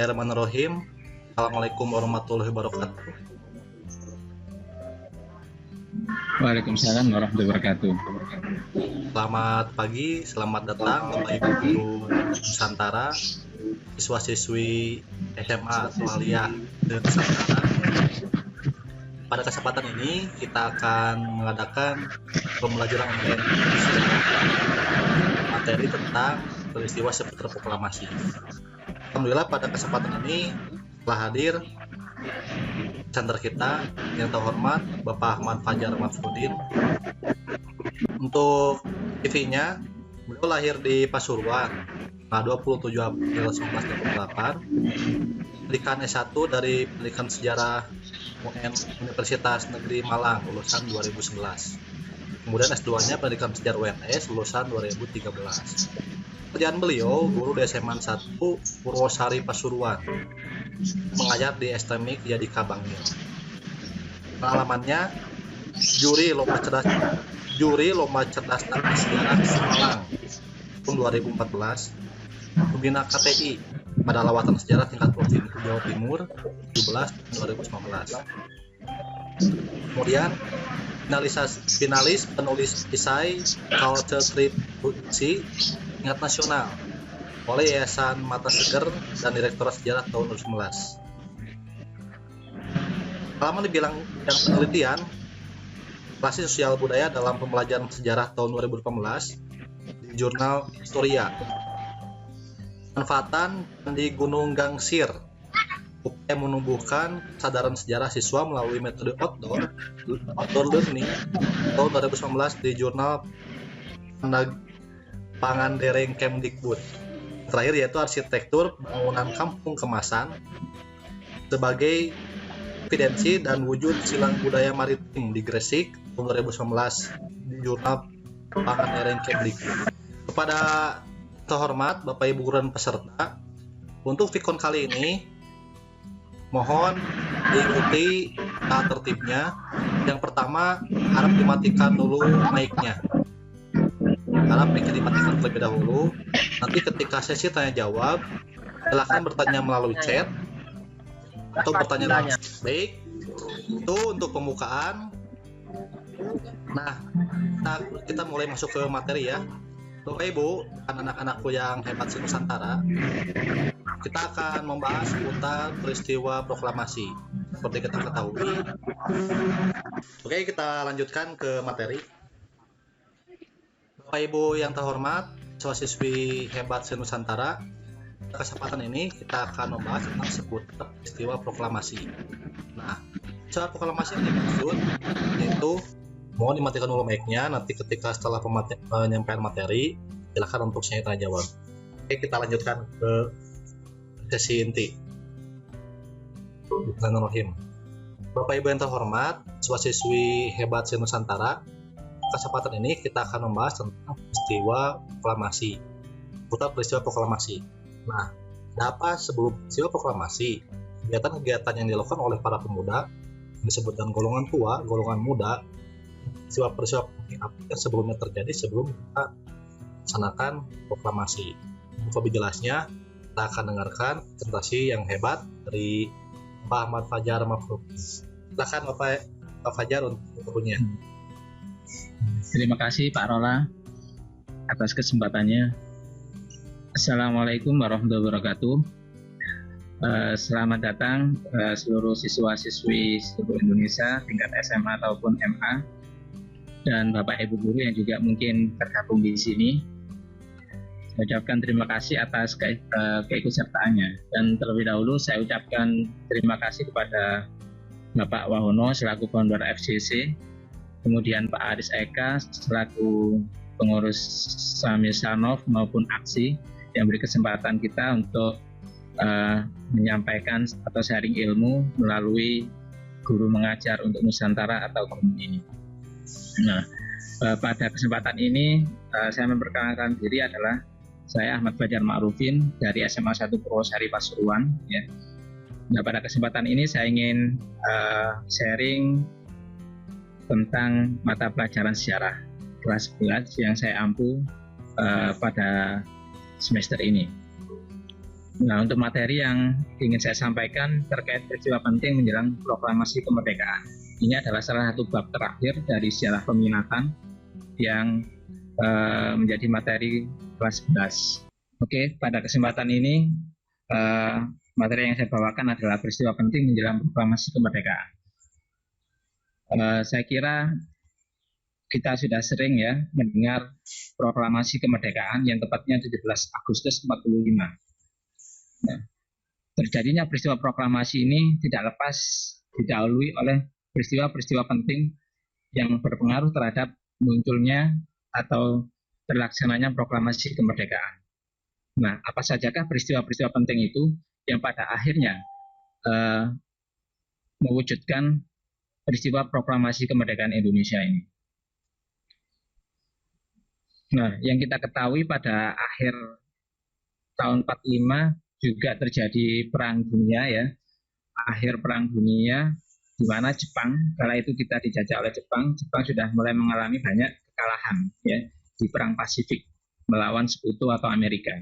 Bismillahirrahmanirrahim. Assalamualaikum warahmatullahi wabarakatuh. Waalaikumsalam warahmatullahi wabarakatuh. Selamat pagi, selamat datang Bapak Ibu Guru Nusantara, siswa-siswi SMA atau Aliyah Nusantara. Pada kesempatan ini kita akan mengadakan pembelajaran online materi tentang peristiwa seputar proklamasi. Alhamdulillah pada kesempatan ini telah hadir presenter kita yang terhormat Bapak Ahmad Fajar Mafrudin. Untuk CV-nya, beliau lahir di Pasuruan pada 27 April 1988, pendidikan S1 dari pendidikan sejarah Universitas Negeri Malang lulusan 2011. Kemudian S2-nya pendidikan sejarah UNS lulusan 2013. Pekerjaan beliau guru di SMA 1 Purwosari Pasuruan, mengajar di STMIK jadi Kabangil. Pengalamannya juri lomba cerdas tanpa sejarah Malang tahun 2014, pembina KTI pada lawatan sejarah tingkat provinsi Jawa Timur 17 2019. Kemudian finalis penulis esai Culture Trip Puisi tingkat nasional oleh Yayasan Mata Seger dan Direktorat Sejarah tahun 2011. Pengalaman di bidang penelitian Klasik Sosial Budaya dalam Pembelajaran Sejarah tahun 2018 di Jurnal Historia. Manfaatan di Gunung Gangsir upaya menumbuhkan kesadaran sejarah siswa melalui metode outdoor learning tahun 2019 di Jurnal Pangandaran Kemdikbud. Terakhir yaitu arsitektur bangunan kampung kemasan sebagai evidensi dan wujud silang budaya maritim di Gresik tahun 2019 di Jurnal Pangandaran Kemdikbud. Kepada terhormat Bapak Ibu guru dan peserta, untuk Vicon kali ini mohon diikuti tata tertibnya. Yang pertama, harap dimatikan dulu mic-nya. Harap mic-nya dimatikan terlebih dahulu. Nanti ketika sesi tanya jawab, silakan bertanya melalui chat atau bertanya langsung. Baik, itu untuk pembukaan. Nah, kita mulai masuk ke materi ya. Bapak Ibu, anak-anakku yang hebat se-Nusantara, kita akan membahas seputar peristiwa proklamasi. Seperti kita ketahui. Oke, kita lanjutkan ke materi. Bapak Ibu yang terhormat, siswa-siswi hebat se-Nusantara, kesempatan ini kita akan membahas tentang seputar peristiwa proklamasi. Nah, peristiwa proklamasi yang dimaksud yaitu, mohon dimatikan dulu mic-nya, nanti ketika setelah penyampaian materi, silakan untuk saya tanya jawab. Oke, kita lanjutkan ke sesi inti. Bismillahirrahmanirrahim. Bapak Ibu yang terhormat, siswa-siswi hebat se-Nusantara, kesempatan ini kita akan membahas tentang peristiwa proklamasi. Putar peristiwa proklamasi. Nah, ada apa sebelum peristiwa proklamasi? Kegiatan-kegiatan yang dilakukan oleh para pemuda yang disebut dengan golongan tua, golongan muda, peristiwa-peristiwa apa yang sebelumnya terjadi sebelum kita laksanakan proklamasi. Untuk lebih jelasnya, kita akan dengarkan presentasi yang hebat dari Pak Ahmad Fajar Mafrudin. Silakan Bapak Fajar untuk bukunya. Terima kasih Pak Rola atas kesempatannya. Assalamualaikum warahmatullahi wabarakatuh. Selamat datang seluruh siswa-siswi seluruh Indonesia tingkat SMA ataupun MA dan Bapak Ibu guru yang juga mungkin tergabung di sini. Saya ucapkan terima kasih atas keikutsertaannya, dan terlebih dahulu saya ucapkan terima kasih kepada Bapak Wahono selaku founder FCC, kemudian Pak Aris Eka selaku pengurus Samir Sanov maupun Aksi yang beri kesempatan kita untuk menyampaikan atau sharing ilmu melalui guru mengajar untuk Nusantara atau Komun ini. Nah, pada kesempatan ini saya memperkenalkan diri adalah saya Ahmad Fajar Ma'rufin dari SMA 1 Purwosari Pasuruan. Ya. Nah, pada kesempatan ini saya ingin sharing tentang mata pelajaran sejarah kelas 11 yang saya ampu pada semester ini. Nah, untuk materi yang ingin saya sampaikan terkait peristiwa penting menjelang proklamasi kemerdekaan. Ini adalah salah satu bab terakhir dari sejarah peminatan yang menjadi materi kelas 11. Oke, pada kesempatan ini materi yang saya bawakan adalah peristiwa penting menjelang proklamasi kemerdekaan. Saya kira kita sudah sering ya mendengar proklamasi kemerdekaan yang tepatnya 17 Agustus 45. Nah, terjadinya peristiwa proklamasi ini tidak lepas didahului oleh peristiwa-peristiwa penting yang berpengaruh terhadap munculnya atau terlaksananya proklamasi kemerdekaan. Nah, apa sajakah peristiwa-peristiwa penting itu yang pada akhirnya mewujudkan peristiwa proklamasi kemerdekaan Indonesia ini? Nah, yang kita ketahui pada akhir tahun 45 juga terjadi perang dunia ya. Akhir perang dunia di mana Jepang, kala itu kita dijajah oleh Jepang, Jepang sudah mulai mengalami banyak kekalahan ya di perang Pasifik melawan sekutu atau Amerika.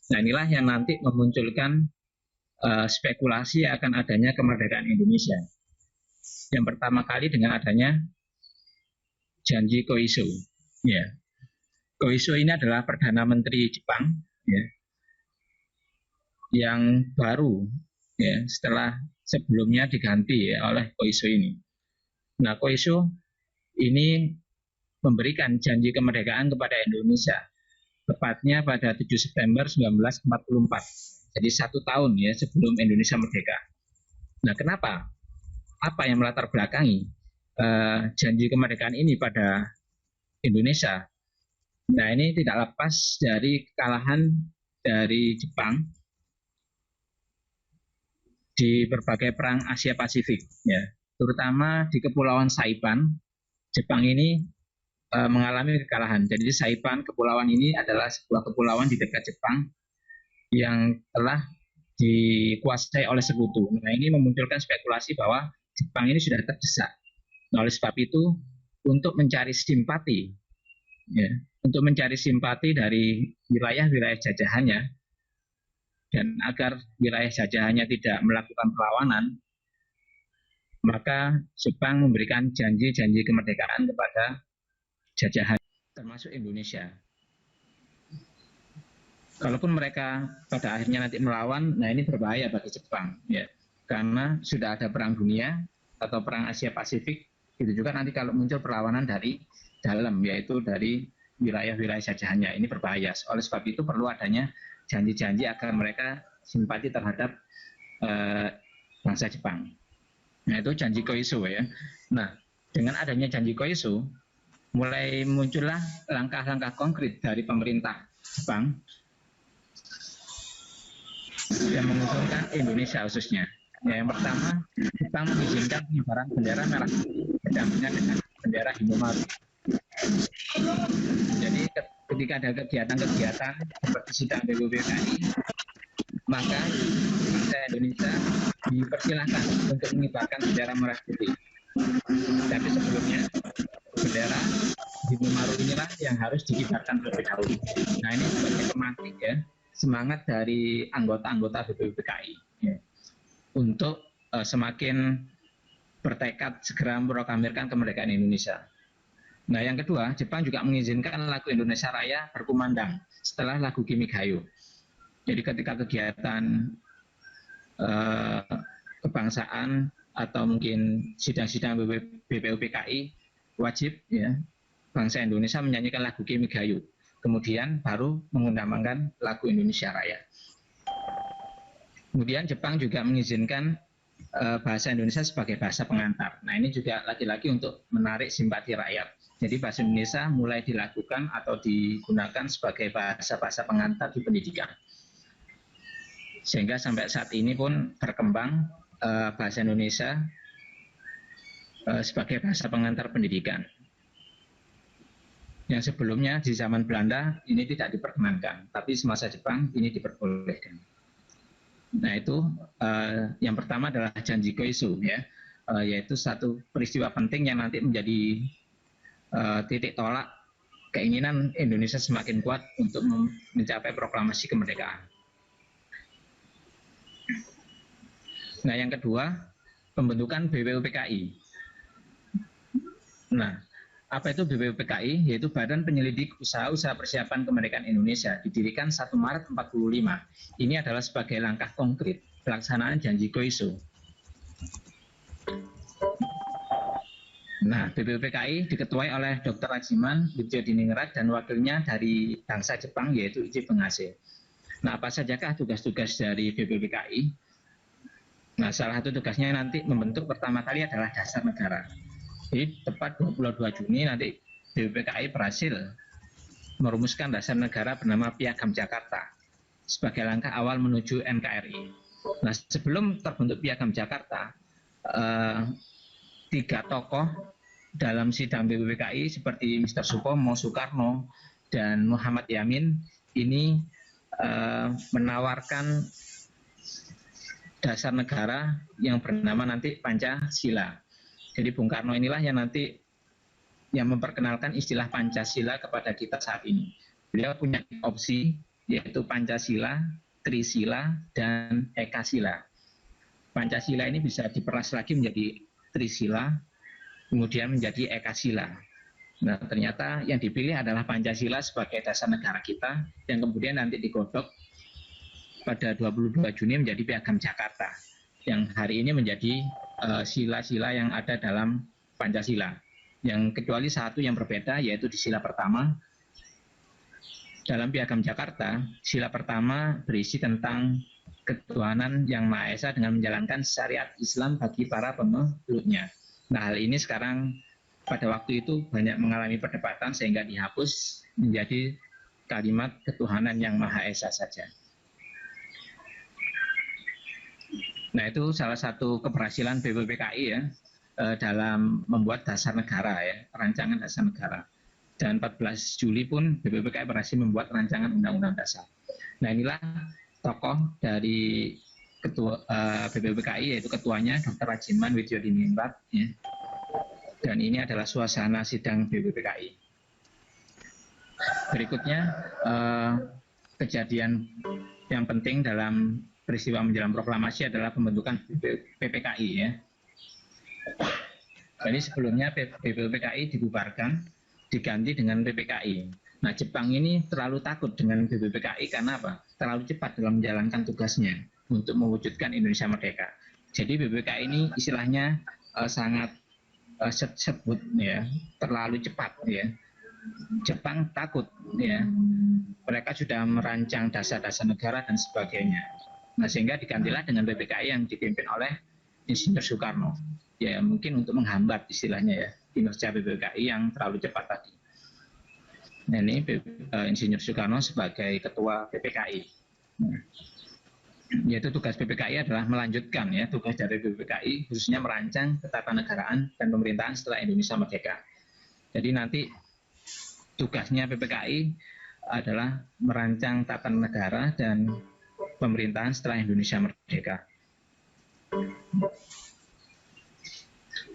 Nah, inilah yang nanti memunculkan spekulasi akan adanya kemerdekaan Indonesia. Yang pertama kali dengan adanya janji Koiso. Ya. Koiso ini adalah Perdana Menteri Jepang ya, yang baru ya setelah sebelumnya diganti ya, oleh Koiso ini. Nah, Koiso ini memberikan janji kemerdekaan kepada Indonesia tepatnya pada 7 September 1944. Jadi 1 tahun ya sebelum Indonesia merdeka. Nah, kenapa? Apa yang melatar belakangi janji kemerdekaan ini pada Indonesia? Nah, ini tidak lepas dari kekalahan dari Jepang di berbagai perang Asia Pasifik, ya, terutama di Kepulauan Saipan. Jepang ini mengalami kekalahan. Jadi Saipan, kepulauan ini adalah sebuah kepulauan di dekat Jepang yang telah dikuasai oleh sekutu. Nah, ini memunculkan spekulasi bahwa Jepang ini sudah terdesak. Nah, oleh sebab itu, untuk mencari simpati, ya, untuk mencari simpati dari wilayah-wilayah jajahannya, dan agar wilayah jajahannya tidak melakukan perlawanan, maka Jepang memberikan janji-janji kemerdekaan kepada jajahan, termasuk Indonesia. Kalaupun mereka pada akhirnya nanti melawan, nah ini berbahaya bagi Jepang, ya, karena sudah ada perang dunia atau perang Asia Pasifik, itu juga nanti kalau muncul perlawanan dari dalam, yaitu dari wilayah-wilayah jajahannya, ini berbahaya. Oleh sebab itu perlu adanya janji-janji agar mereka simpati terhadap bangsa Jepang. Nah, itu janji Koiso ya. Nah, dengan adanya janji Koiso, mulai muncullah langkah-langkah konkret dari pemerintah Jepang yang mengusulkan Indonesia khususnya. Ya, yang pertama, Jepang mengizinkan pengibaran bendera merah putih berdampingan dengan bendera Hinomaru. Jadi ketika ada kegiatan-kegiatan seperti sidang PBBKI, maka bangsa Indonesia dipersilahkan untuk mengibarkan bendera merah putih. Tapi sebelumnya bendera Hinomaru inilah yang harus dikibarkan terlebih dahulu. Nah, ini sebagai pemantik ya, semangat dari anggota-anggota BPUPKI ya, untuk semakin bertekad segera memproklamirkan kemerdekaan Indonesia. Nah, yang kedua, Jepang juga mengizinkan lagu Indonesia Raya berkumandang setelah lagu Kimigayo. Jadi ketika kegiatan kebangsaan atau mungkin sidang-sidang BPUPKI, wajib ya bangsa Indonesia menyanyikan lagu Kimigayo. Kemudian baru mengundangkan lagu Indonesia Raya. Kemudian Jepang juga mengizinkan bahasa Indonesia sebagai bahasa pengantar. Nah, ini juga lagi-lagi untuk menarik simpati rakyat. Jadi bahasa Indonesia mulai dilakukan atau digunakan sebagai bahasa-bahasa pengantar di pendidikan. Sehingga sampai saat ini pun berkembang bahasa Indonesia sebagai bahasa pengantar pendidikan. Yang sebelumnya di zaman Belanda ini tidak diperkenankan, tapi semasa Jepang ini diperbolehkan. Nah, itu yang pertama adalah janji Koiso ya, yaitu satu peristiwa penting yang nanti menjadi titik tolak keinginan Indonesia semakin kuat untuk mencapai proklamasi kemerdekaan. Nah, yang kedua, pembentukan BPUPKI. Nah, apa itu BPUPKI? Yaitu Badan Penyelidik Usaha-Usaha Persiapan Kemerdekaan Indonesia, didirikan 1 Maret 45. Ini adalah sebagai langkah konkret pelaksanaan janji Koiso. Nah, BPUPKI diketuai oleh Dr. Rajiman Widyodiningrat dan wakilnya dari bangsa Jepang, yaitu Ichi Pengase. Nah, apa sajakah tugas-tugas dari BPUPKI? Nah, salah satu tugasnya nanti membentuk pertama kali adalah dasar negara. Jadi tepat 22 Juni nanti BPUPKI berhasil merumuskan dasar negara bernama Piagam Jakarta sebagai langkah awal menuju NKRI. Nah, sebelum terbentuk Piagam Jakarta, 3 tokoh dalam sidang BPUPKI seperti Mr. Supomo, Soekarno, dan Muhammad Yamin ini menawarkan dasar negara yang bernama nanti Pancasila. Jadi Bung Karno inilah yang nanti yang memperkenalkan istilah Pancasila kepada kita saat ini. Beliau punya opsi yaitu Pancasila, Trisila, dan Ekasila. Pancasila ini bisa diperas lagi menjadi Trisila, kemudian menjadi Ekasila. Nah, ternyata yang dipilih adalah Pancasila sebagai dasar negara kita, yang kemudian nanti digodok pada 22 Juni menjadi Piagam Jakarta, yang hari ini menjadi sila-sila yang ada dalam Pancasila. Yang kecuali satu yang berbeda, yaitu di sila pertama. Dalam Piagam Jakarta, sila pertama berisi tentang ketuhanan yang Maha Esa dengan menjalankan syariat Islam bagi para pemeluknya. Nah, hal ini sekarang pada waktu itu banyak mengalami perdebatan sehingga dihapus menjadi kalimat ketuhanan yang Maha Esa saja. Nah, itu salah satu keberhasilan BPUPKI ya dalam membuat dasar negara ya, rancangan dasar negara. Dan 14 Juli pun BPUPKI berhasil membuat rancangan undang-undang dasar. Nah, inilah tokoh dari ketua BPUPKI, yaitu ketuanya Dr. Rajiman Widyodiningrat ya. Dan ini adalah suasana sidang BPUPKI. Berikutnya kejadian yang penting dalam peristiwa menjelang proklamasi adalah pembentukan PPKI ya. Jadi sebelumnya BPUPKI dibubarkan, diganti dengan PPKI. Nah, Jepang ini terlalu takut dengan BPUPKI karena apa? Terlalu cepat dalam menjalankan tugasnya untuk mewujudkan Indonesia merdeka. Jadi BPUPKI ini istilahnya sangat sebut ya, terlalu cepat ya. Jepang takut ya. Mereka sudah merancang dasar-dasar negara dan sebagainya. Nah, sehingga digantilah dengan PPKI yang dipimpin oleh Insinyur Soekarno. Ya, mungkin untuk menghambat istilahnya ya, kinerja PPKI yang terlalu cepat tadi. Nah, ini Insinyur Soekarno sebagai ketua PPKI. Yaitu tugas PPKI adalah melanjutkan ya, tugas dari PPKI khususnya merancang ketatanegaraan dan pemerintahan setelah Indonesia merdeka. Jadi nanti tugasnya PPKI adalah merancang tata negara dan pemerintahan setelah Indonesia merdeka.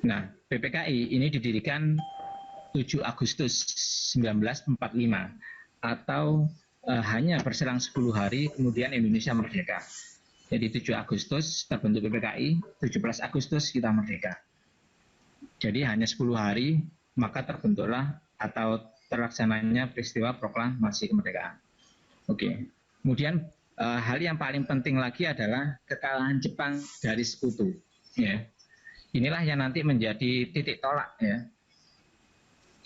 Nah, PPKI ini didirikan 7 Agustus 1945 atau hanya berselang 10 hari kemudian Indonesia merdeka. Jadi 7 Agustus terbentuk PPKI, 17 Agustus kita merdeka. Jadi hanya 10 hari maka terbentuklah atau terlaksananya peristiwa proklamasi kemerdekaan. Oke. Kemudian hal yang paling penting lagi adalah kekalahan Jepang dari sekutu. Ya. Inilah yang nanti menjadi titik tolak ya,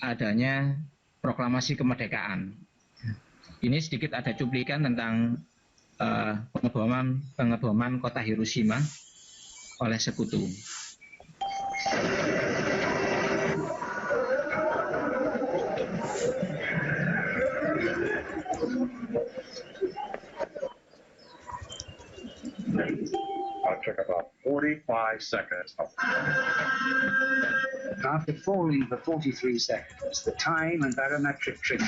adanya proklamasi kemerdekaan. Ini sedikit ada cuplikan tentang pengeboman kota Hiroshima oleh sekutu. Took about 45 seconds. After falling for 43 seconds, the time and barometric trigger.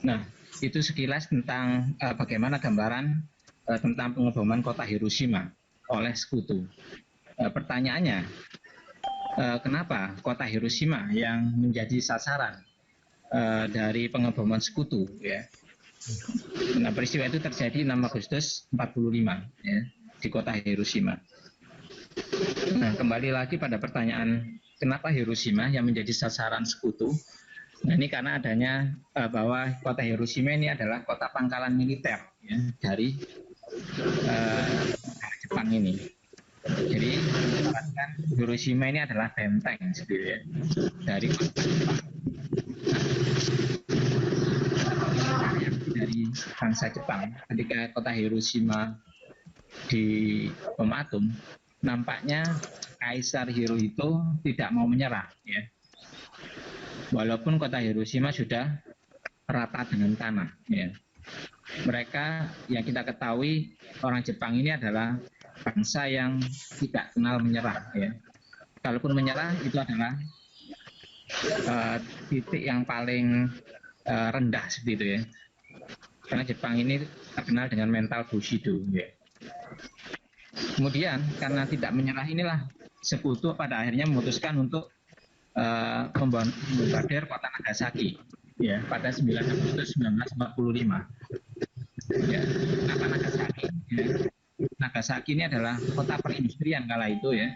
Nah, itu sekilas tentang bagaimana gambaran tentang pengeboman kota Hiroshima oleh sekutu. Pertanyaannya, kenapa kota Hiroshima yang menjadi sasaran dari pengeboman sekutu? Ya. Nah, peristiwa itu terjadi 6 Agustus 45 ya, di kota Hiroshima. Nah, kembali lagi pada pertanyaan, kenapa Hiroshima yang menjadi sasaran sekutu? Nah, ini karena adanya bahwa kota Hiroshima ini adalah kota pangkalan militer ya, dari Jepang ini. Jadi, Hiroshima ini adalah benteng sendiri ya, dari kota Jepang. Dari bangsa Jepang, ketika kota Hiroshima di bom atom, nampaknya Kaisar Hirohito tidak mau menyerah ya. Walaupun kota Hiroshima sudah rata dengan tanah ya. Mereka yang kita ketahui, orang Jepang ini adalah bangsa yang tidak kenal menyerah ya. Kalaupun menyerah itu adalah titik yang paling rendah seperti itu ya. Karena Jepang ini terkenal dengan mental Bushido ya. Kemudian karena tidak menyerah inilah sekutu pada akhirnya memutuskan untuk membombardir kota Nagasaki ya pada 9 Agustus 1945. Ya, kenapa Nagasaki? Ya. Nagasaki ini adalah kota perindustrian kala itu ya,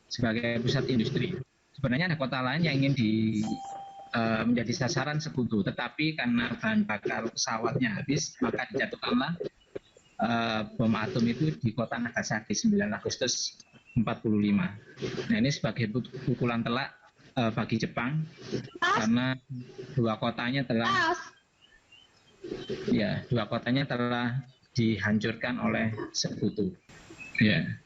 sebagai pusat industri. Sebenarnya ada kota lain yang ingin menjadi sasaran sekutu, tetapi karena bahan bakar pesawatnya habis, maka dijatuhkanlah bom atom itu di kota Nagasaki 9 Agustus 45. Nah, ini sebagai pukulan telak bagi Jepang karena dua kotanya telah dihancurkan oleh sekutu. Ya.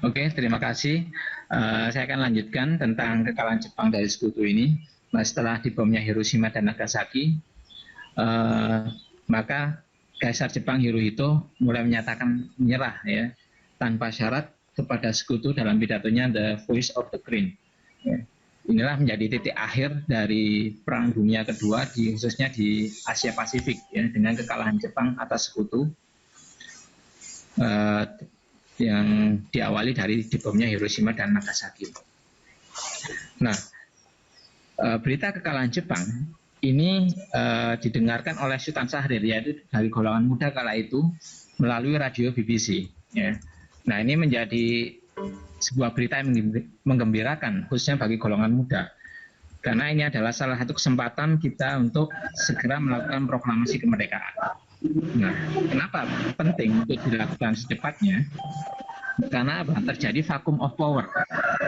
Oke, terima kasih. Saya akan lanjutkan tentang kekalahan Jepang dari sekutu ini. Nah, setelah dibomnya Hiroshima dan Nagasaki, maka Kaisar Jepang Hirohito mulai menyatakan menyerah ya tanpa syarat kepada sekutu dalam pidatonya The Voice of the Green. Ya. Inilah menjadi titik akhir dari Perang Dunia Kedua, khususnya di Asia Pasifik ya, dengan kekalahan Jepang atas sekutu yang diawali dari dibomnya Hiroshima dan Nagasaki. Nah, berita kekalahan Jepang ini didengarkan oleh Sultan Syahrir, yaitu dari golongan muda kala itu, melalui radio BBC. Ya. Nah, ini menjadi sebuah berita yang menggembirakan, khususnya bagi golongan muda. Karena ini adalah salah satu kesempatan kita untuk segera melakukan proklamasi kemerdekaan. Nah, kenapa penting untuk dilakukan secepatnya? Karena terjadi vacuum of power,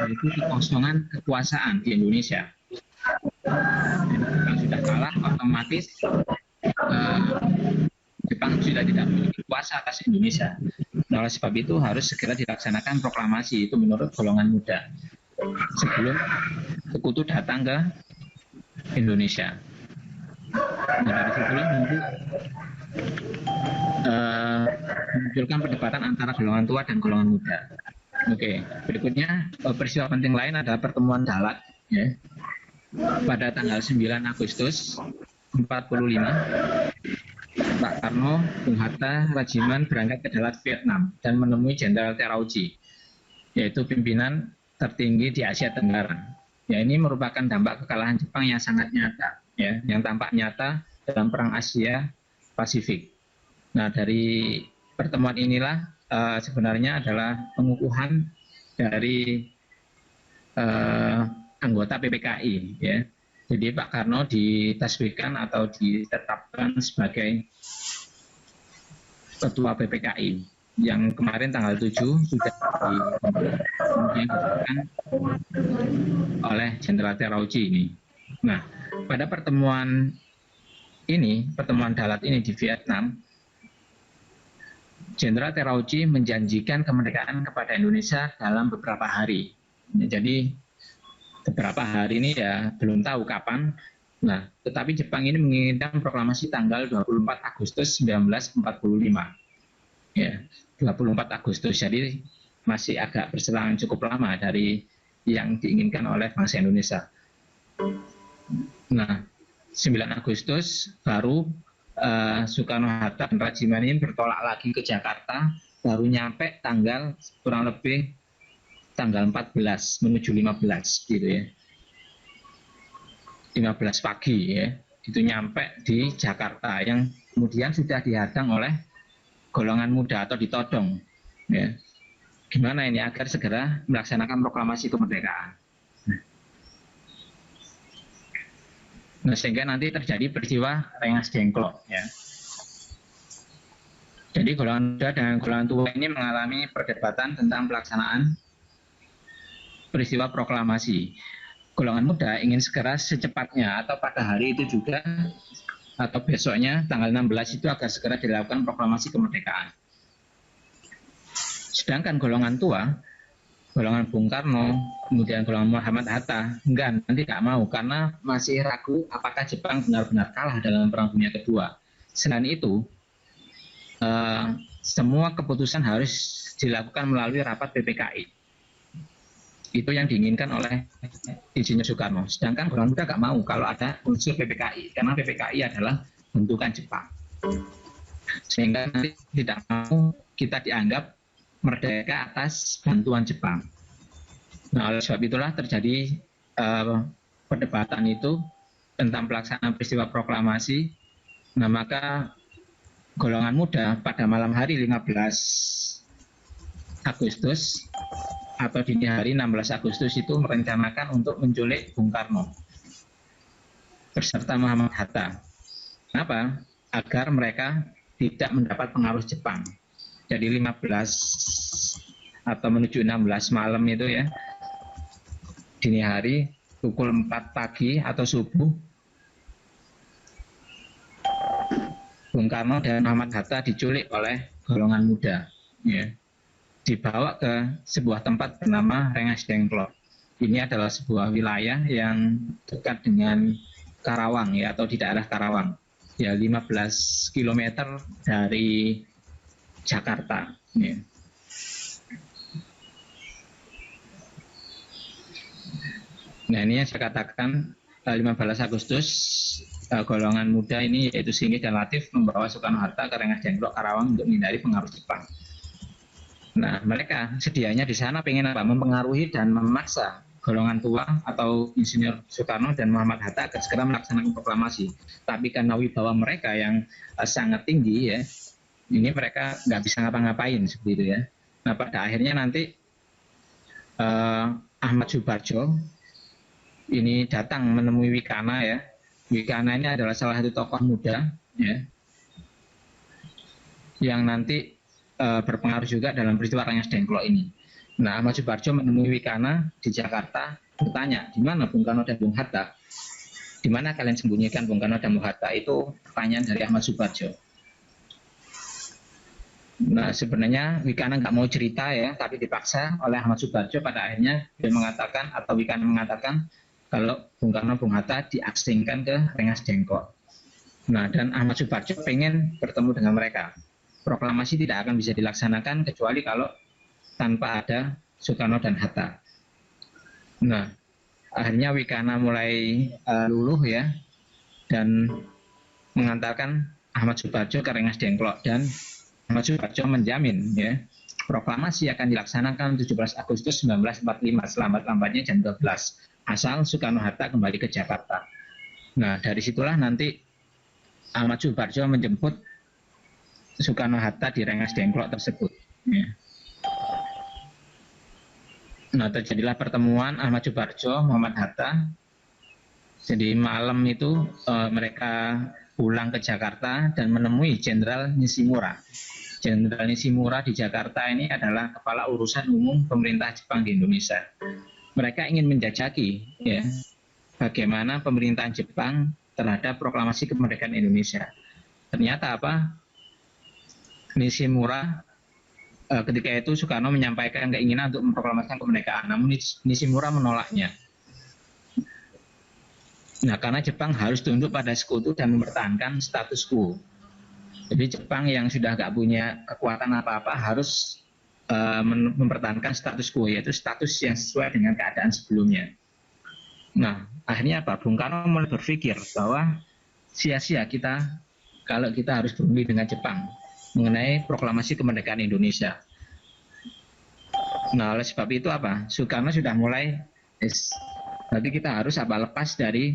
yaitu kekosongan kekuasaan di Indonesia. Jepang sudah kalah, otomatis Jepang sudah tidak memiliki kuasa atas Indonesia. Nah, oleh sebab itu harus segera dilaksanakan proklamasi, itu menurut golongan muda, sebelum sekutu datang ke Indonesia. Nah, dari situlah nanti memunculkan perdebatan antara golongan tua dan golongan muda. Oke, berikutnya peristiwa penting lain adalah pertemuan Dalat ya. Pada tanggal 9 Agustus 45, Pak Karno, Bung Hatta, Rajiman berangkat ke Dalat, Vietnam dan menemui Jenderal Terauchi, yaitu pimpinan tertinggi di Asia Tenggara. Ya, ini merupakan dampak kekalahan Jepang yang sangat nyata, ya, yang tampak nyata dalam Perang Asia Pasifik. Nah, dari pertemuan inilah sebenarnya adalah pengukuhan dari anggota PPKI, ya. Jadi Pak Karno ditasbihkan atau ditetapkan sebagai ketua PPKI yang kemarin tanggal 7 sudah ditetapkan oleh Jenderal Terauchi ini. Nah, pada pertemuan Dalat ini di Vietnam, Jenderal Terauchi menjanjikan kemerdekaan kepada Indonesia dalam beberapa hari. Jadi beberapa hari ini ya belum tahu kapan. Nah, tetapi Jepang ini menginginkan proklamasi tanggal 24 Agustus 1945. Ya, 24 Agustus. Jadi masih agak berselang cukup lama dari yang diinginkan oleh bangsa Indonesia. Nah, 9 Agustus baru Soekarno-Hatta dan Rajiman ini bertolak lagi ke Jakarta, baru nyampe tanggal kurang lebih tanggal 14 menuju 15 gitu ya. 15 pagi ya, itu nyampe di Jakarta yang kemudian sudah dihadang oleh golongan muda atau ditodong ya. Gimana ini agar segera melaksanakan proklamasi kemerdekaan. Nah, sehingga nanti terjadi peristiwa Rengas Dengklok ya. Jadi golongan muda dan golongan tua ini mengalami perdebatan tentang pelaksanaan peristiwa proklamasi. Golongan muda ingin segera secepatnya atau pada hari itu juga atau besoknya tanggal 16 itu agar segera dilakukan proklamasi kemerdekaan. Sedangkan golongan tua, golongan Bung Karno, kemudian golongan Muhammad Hatta, nanti tidak mau karena masih ragu apakah Jepang benar-benar kalah dalam Perang Dunia Kedua. Selain itu, semua keputusan harus dilakukan melalui rapat PPKI. Itu yang diinginkan oleh Insinyur Soekarno. Sedangkan golongan muda nggak mau kalau ada unsur PPKI, karena PPKI adalah bentukan Jepang. Sehingga nanti tidak mau kita dianggap merdeka atas bantuan Jepang. Nah, oleh sebab itulah terjadi perdebatan itu tentang pelaksanaan peristiwa proklamasi. Nah, maka golongan muda pada malam hari 15 Agustus atau dini hari 16 Agustus itu merencanakan untuk menculik Bung Karno beserta Muhammad Hatta. Kenapa? Agar mereka tidak mendapat pengaruh Jepang. Jadi 15 atau menuju 16 malam itu ya, dini hari pukul 4 pagi atau subuh, Bung Karno dan Muhammad Hatta diculik oleh golongan muda ya. Dibawa ke sebuah tempat bernama Rengas Dengklok. Ini adalah sebuah wilayah yang dekat dengan Karawang ya, atau di daerah Karawang. Ya, 15 km dari Jakarta. Ya. Nah, ini yang saya katakan 15 Agustus golongan muda ini yaitu Singgih dan Latif membawa Soekarno-Hatta ke Rengas Dengklok Karawang untuk menghindari pengaruh Jepang. Nah, mereka sedianya di sana pengen apa? Mempengaruhi dan memaksa golongan tua atau Insinyur Soekarno dan Muhammad Hatta agar segera melaksanakan proklamasi. Tapi karena wibawa mereka yang sangat tinggi ya, ini mereka nggak bisa ngapa-ngapain seperti itu ya. Nah, pada akhirnya nanti Ahmad Subarjo ini datang menemui Wikana ya. Wikana ini adalah salah satu tokoh muda ya, yang nanti berpengaruh juga dalam peristiwa Rengas Dengklok ini. Nah, Ahmad Subarjo menemui Wikana di Jakarta, bertanya, di mana Bung Karno dan Bung Hatta? Di mana kalian sembunyikan Bung Karno dan Bung Hatta? Itu pertanyaan dari Ahmad Subarjo. Nah, sebenarnya Wikana nggak mau cerita ya, tapi dipaksa oleh Ahmad Subarjo. Pada akhirnya dia mengatakan, atau Wikana mengatakan, kalau Bung Karno Bung Hatta diasingkan ke Rengas Dengklok. Nah, dan Ahmad Subarjo pengen bertemu dengan mereka. Proklamasi tidak akan bisa dilaksanakan kecuali kalau tanpa ada Soekarno dan Hatta. Nah, akhirnya Wikana mulai luluh ya, dan mengantarkan Ahmad Subarjo ke Rengas Dengklok, dan Ahmad Subarjo menjamin ya, proklamasi akan dilaksanakan 17 Agustus 1945 selambat-lambatnya jam 12 asal Soekarno-Hatta kembali ke Jakarta. Nah, dari situlah nanti Ahmad Subarjo menjemput Soekarno-Hatta di Rengas Dengklok tersebut. Ya. Nah, terjadilah pertemuan Ahmad Subarjo, Muhammad Hatta. Jadi malam itu mereka pulang ke Jakarta dan menemui Jenderal Nishimura. Jenderal Nishimura di Jakarta ini adalah kepala urusan umum pemerintah Jepang di Indonesia. Mereka ingin menjajaki ya, bagaimana pemerintahan Jepang terhadap proklamasi kemerdekaan Indonesia. Ternyata apa? Nishimura ketika itu Soekarno menyampaikan keinginan untuk memproklamasikan kemerdekaan, namun Nishimura menolaknya. Nah, karena Jepang harus tunduk pada sekutu dan mempertahankan status quo. Jadi Jepang yang sudah nggak punya kekuatan apa-apa harus mempertahankan status quo, yaitu status yang sesuai dengan keadaan sebelumnya. Nah, akhirnya apa? Bung Karno mulai berpikir bahwa sia-sia kita kalau kita harus berunding dengan Jepang mengenai proklamasi kemerdekaan Indonesia. Nah, oleh sebab itu apa? Soekarno sudah mulai, berarti kita harus lepas dari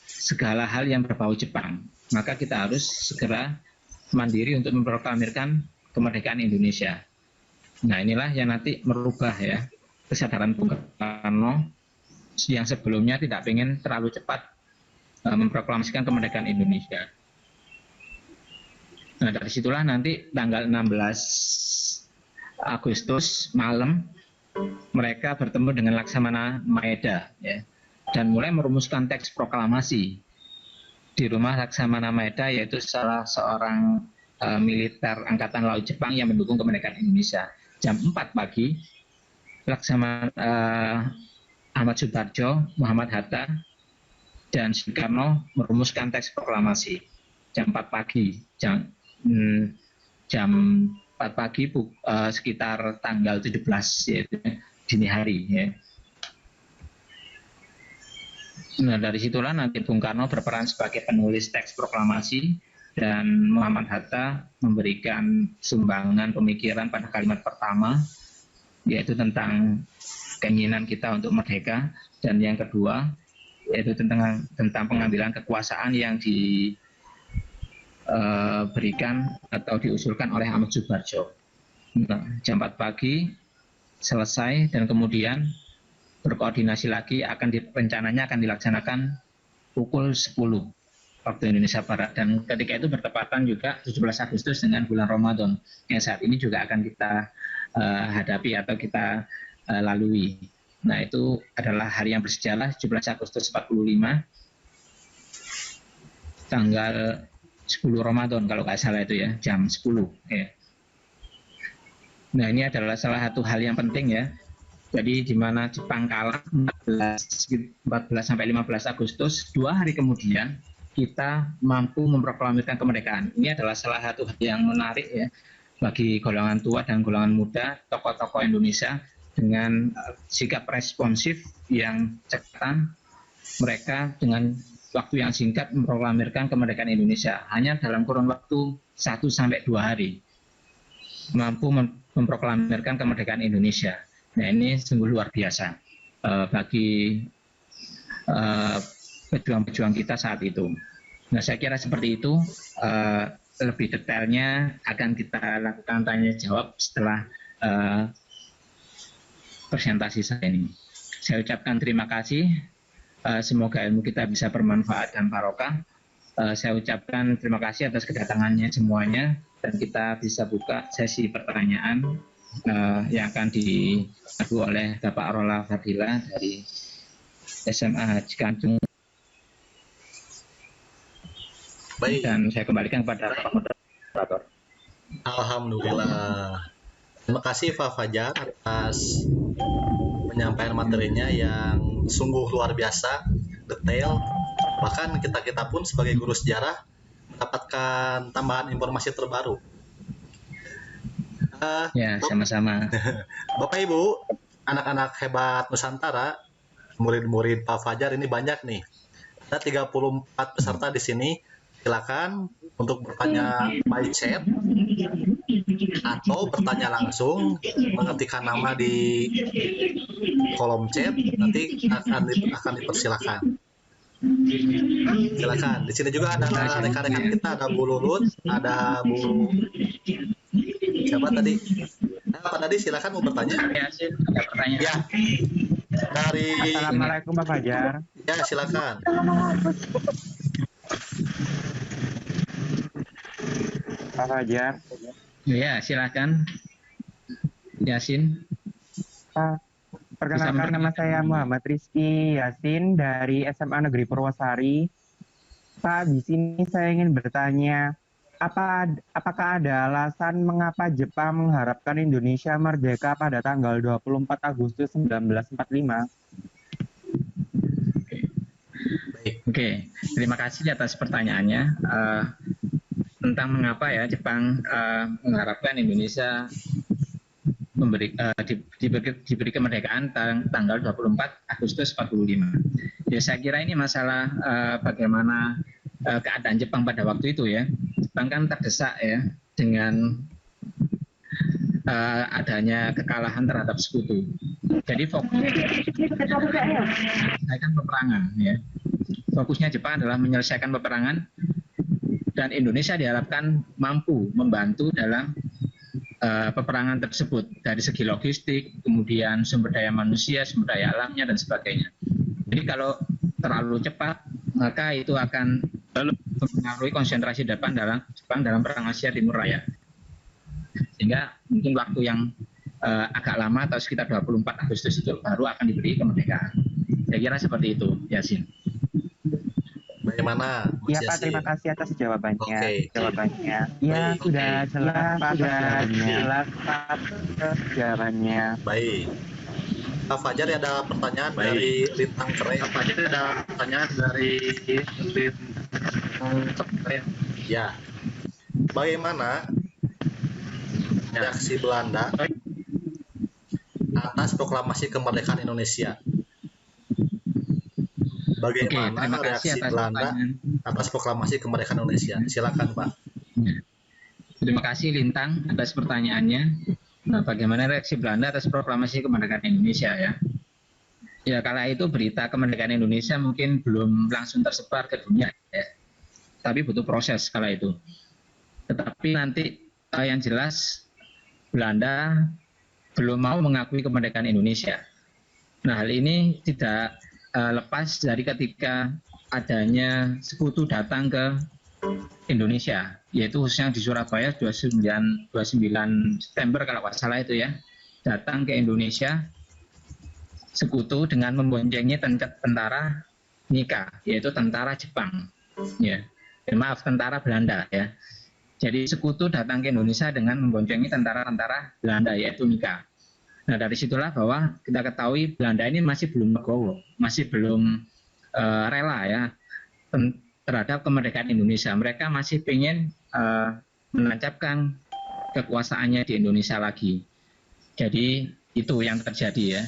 segala hal yang berbau Jepang. Maka kita harus segera mandiri untuk memproklamirkan kemerdekaan Indonesia. Nah, inilah yang nanti merubah ya kesadaran Bung Karno yang sebelumnya tidak ingin terlalu cepat memproklamasikan kemerdekaan Indonesia. Nah, dari situlah nanti tanggal 16 Agustus malam mereka bertemu dengan Laksamana Maeda ya, dan mulai merumuskan teks proklamasi di rumah Laksamana Maeda, yaitu salah seorang militer Angkatan Laut Jepang yang mendukung kemerdekaan Indonesia. Jam 4 pagi Laksamana Ahmad Subarjo, Muhammad Hatta, dan Soekarno merumuskan teks proklamasi. Jam 4 pagi, jam 4 pagi sekitar tanggal 17 yaitu dini hari ya. Nah, dari situlah nanti Bung Karno berperan sebagai penulis teks proklamasi dan Muhammad Hatta memberikan sumbangan pemikiran pada kalimat pertama, yaitu tentang keinginan kita untuk merdeka, dan yang kedua yaitu tentang pengambilan kekuasaan yang diberikan atau diusulkan oleh Ahmad Subarjo. Nah, jam 4 pagi selesai dan kemudian berkoordinasi lagi rencananya akan dilaksanakan pukul 10 waktu Indonesia Barat, dan ketika itu bertepatan juga 17 Agustus dengan bulan Ramadan yang saat ini juga akan kita hadapi atau kita lalui. Nah, itu adalah hari yang bersejarah, 17 Agustus 45 tanggal 10 Ramadan kalau nggak salah itu ya, jam 10 ya. Nah, ini adalah salah satu hal yang penting ya. Jadi di mana Jepang kalah 14 sampai 15 Agustus, 2 hari kemudian kita mampu memproklamirkan kemerdekaan. Ini adalah salah satu hal yang menarik ya bagi golongan tua dan golongan muda, tokoh-tokoh Indonesia dengan sikap responsif yang cepat. Mereka dengan waktu yang singkat memproklamirkan kemerdekaan Indonesia. Hanya dalam kurun waktu 1 sampai 2 hari mampu memproklamirkan kemerdekaan Indonesia. Nah, ini sungguh luar biasa bagi pejuang-pejuang kita saat itu. Nah, saya kira seperti itu. Lebih detailnya akan kita lakukan tanya jawab setelah presentasi saya ini. Saya ucapkan terima kasih. Semoga ilmu kita bisa bermanfaat dan barokah. Saya ucapkan terima kasih atas kedatangannya semuanya, dan kita bisa buka sesi pertanyaan yang akan diadu oleh Bapak Rola Fadila dari SMA Cikanjung. Baik. Dan saya kembalikan kepada Pak Moderator. Alhamdulillah. Terima kasih Pak Fajar atas penyampaian materinya yang sungguh luar biasa, detail. Bahkan kita pun sebagai guru sejarah mendapatkan tambahan informasi terbaru. Ya, sama-sama. Bapak Ibu, anak-anak hebat Nusantara, murid-murid Pak Fajar ini banyak nih. Ada 34 peserta di sini. Silakan untuk bertanya by chat atau bertanya langsung, mengetikkan nama di kolom chat, nanti akan dipersilakan. Silakan. Di sini juga ada rekan-rekan kita, ada Bu Lulut, ada Bu siapa tadi? Apa tadi? Silakan mau bertanya. Ya, ada pertanyaan. Ya. Dari Assalamualaikum Pak Fajar. Ya, silakan. Pak Fajar. Ya, silakan. Yasin. Pak, perkenalkan nama saya Muhammad Rizky Yasin dari SMA Negeri Purwosari. Pak, di sini saya ingin bertanya, apakah ada alasan mengapa Jepang mengharapkan Indonesia merdeka pada tanggal 24 Agustus 1945? Oke, terima kasih atas pertanyaannya. Tentang mengapa ya Jepang mengharapkan Indonesia diberi kemerdekaan tanggal 24 Agustus 45. Ya, saya kira ini masalah bagaimana keadaan Jepang pada waktu itu ya. Jepang kan terdesak ya dengan adanya kekalahan terhadap sekutu. Jadi fokusnya menyelesaikan peperangan ya. Fokusnya Jepang adalah menyelesaikan peperangan dan Indonesia diharapkan mampu membantu dalam peperangan tersebut dari segi logistik, kemudian sumber daya manusia, sumber daya alamnya dan sebagainya. Jadi kalau terlalu cepat maka itu akan mempengaruhi konsentrasi Jepang dalam perang Asia Timur Raya. Sehingga mungkin waktu yang agak lama atau sekitar 24 Agustus itu baru akan diberi kemerdekaan. Saya kira seperti itu, Yasin. Bagaimana? Iya Pak, terima kasih atas jawabannya. Oke. Jawabannya. Ya Baik. sudah jelas Pak, jawabannya. Baik. Pak Fajar, ada pertanyaan dari Lintang Keren. Apa aja ada pertanyaan dari Ya. Bagaimana reaksi Belanda atas proklamasi kemerdekaan Indonesia? Bagaimana terima kasih reaksi atas Belanda pertanyaan. atas proklamasi kemerdekaan Indonesia? Silakan, Pak. Terima kasih Lintang atas pertanyaannya. Nah, bagaimana reaksi Belanda atas proklamasi kemerdekaan Indonesia ya? Ya, kala itu berita kemerdekaan Indonesia mungkin belum langsung tersebar ke dunia ya. Tapi butuh proses kala itu. Tetapi nanti yang jelas Belanda belum mau mengakui kemerdekaan Indonesia. Nah, hal ini tidak lepas dari ketika adanya sekutu datang ke Indonesia, yaitu khususnya di Surabaya 29 September kalau nggak salah itu ya, datang ke Indonesia sekutu dengan memboncengi tentara Nika, yaitu tentara Jepang, ya, maaf tentara Belanda ya. Jadi sekutu datang ke Indonesia dengan memboncengi tentara-tentara Belanda yaitu Nika. Nah, dari situlah bahwa kita ketahui Belanda ini masih belum legowo, masih belum rela ya terhadap kemerdekaan Indonesia. Mereka masih ingin menancapkan kekuasaannya di Indonesia lagi. Jadi itu yang terjadi ya,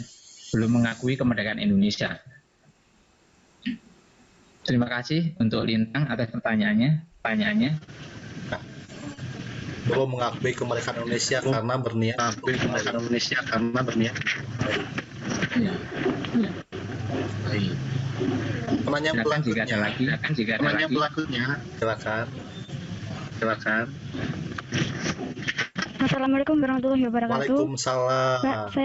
belum mengakui kemerdekaan Indonesia. Terima kasih untuk Lintang atas pertanyaannya. Belum mengakui kemerdekaan Indonesia karena berniat Ya. Baik. Penanya Silakan jika ada berikutnya. lagi. Silakan. Assalamualaikum warahmatullahi wabarakatuh. Waalaikumsalam. Pak,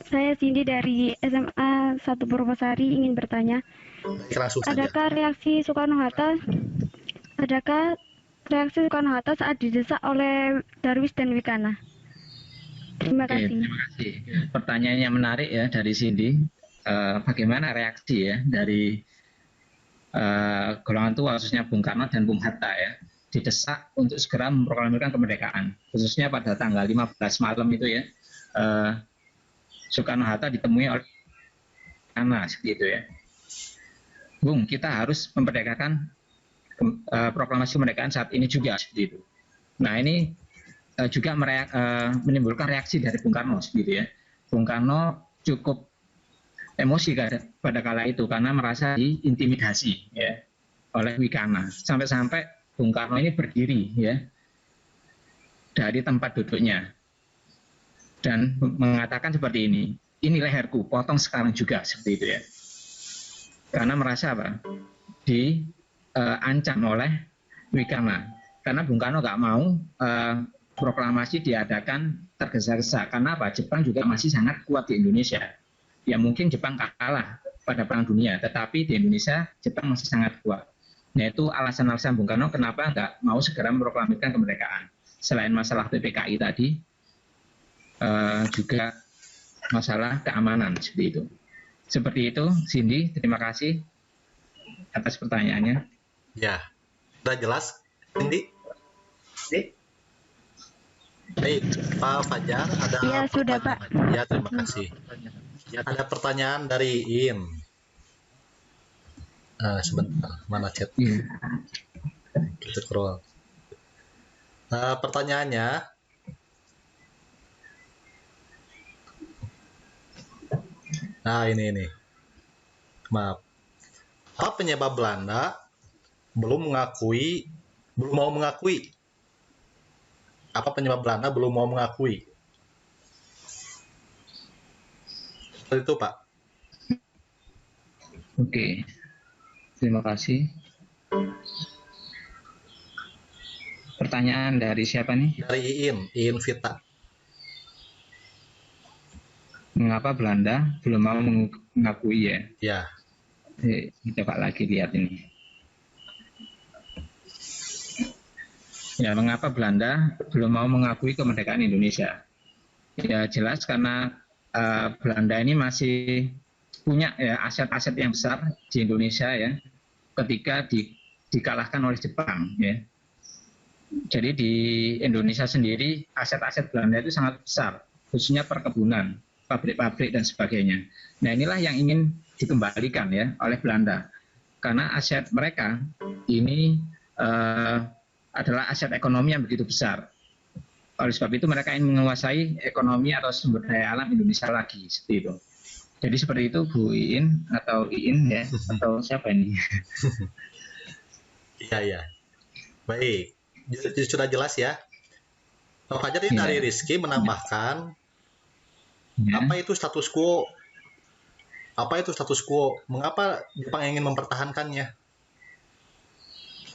saya Cindy dari SMA 1 Purwosari ingin bertanya, Langsung saja. adakah reaksi Soekarno Hatta saat didesak oleh Darwis dan Wikana? Terima Oke, kasih. terima kasih. Pertanyaannya menarik ya dari Cindy. Bagaimana reaksi ya dari golongan tua khususnya Bung Karno dan Bung Hatta ya didesak untuk segera memproklamirkan kemerdekaan, khususnya pada tanggal 15 malam itu ya. Soekarno Hatta ditemui oleh Karna seperti itu ya. Bung, kita harus memerdekakan proklamasi kemerdekaan saat ini juga seperti itu. Nah, ini juga menimbulkan reaksi dari Bung Karno seperti itu ya. Bung Karno cukup emosi pada kala itu karena merasa diintimidasi ya oleh Wikana. Sampai-sampai Bung Karno ini berdiri ya dari tempat duduknya dan mengatakan seperti ini leherku, potong sekarang juga seperti itu ya. Karena merasa apa? Diancam oleh Wikana. Karena Bung Karno nggak mau proklamasi diadakan tergesa-gesa. Karena apa? Jepang juga masih sangat kuat di Indonesia. Ya mungkin Jepang kalah pada perang dunia, tetapi di Indonesia Jepang masih sangat kuat. Nah itu alasan-alasan Bung Karno kenapa nggak mau segera memproklamirkan kemerdekaan. Selain masalah PPKI tadi, juga masalah keamanan seperti itu. Seperti itu, Cindy. Terima kasih atas pertanyaannya. Ya, sudah jelas, Cindy? Baik, Pak Fajar, ada Iya, sudah, pertanyaan? Ya, terima kasih. Ada pertanyaan dari Im. Sebentar, mana chat? Kita scroll. Pertanyaannya, Nah, ini. Maaf. Apa penyebab Belanda belum mau mengakui? Apa penyebab Belanda belum mau mengakui? Seperti itu, Pak. Oke, terima kasih. Pertanyaan dari siapa nih? Dari Iin Vita. Mengapa Belanda belum mau mengakui ya? Ya, Coba lagi lihat ini. Ya, mengapa Belanda belum mau mengakui kemerdekaan Indonesia? Ya jelas karena Belanda ini masih punya ya aset-aset yang besar di Indonesia ya, ketika dikalahkan oleh Jepang ya. Jadi di Indonesia sendiri aset-aset Belanda itu sangat besar, khususnya perkebunan, pabrik-pabrik dan sebagainya. Nah inilah yang ingin dikembalikan ya oleh Belanda, karena aset mereka ini adalah aset ekonomi yang begitu besar. Oleh sebab itu mereka ingin menguasai ekonomi atau sumber daya alam Indonesia lagi, seperti itu. Jadi seperti itu Bu Iin atau Iin ya, atau siapa ini? Iya. Baik, sudah jelas ya. Pak Fajar ini dari Rizky menambahkan, Ya. apa itu status quo? Mengapa Jepang ingin mempertahankannya?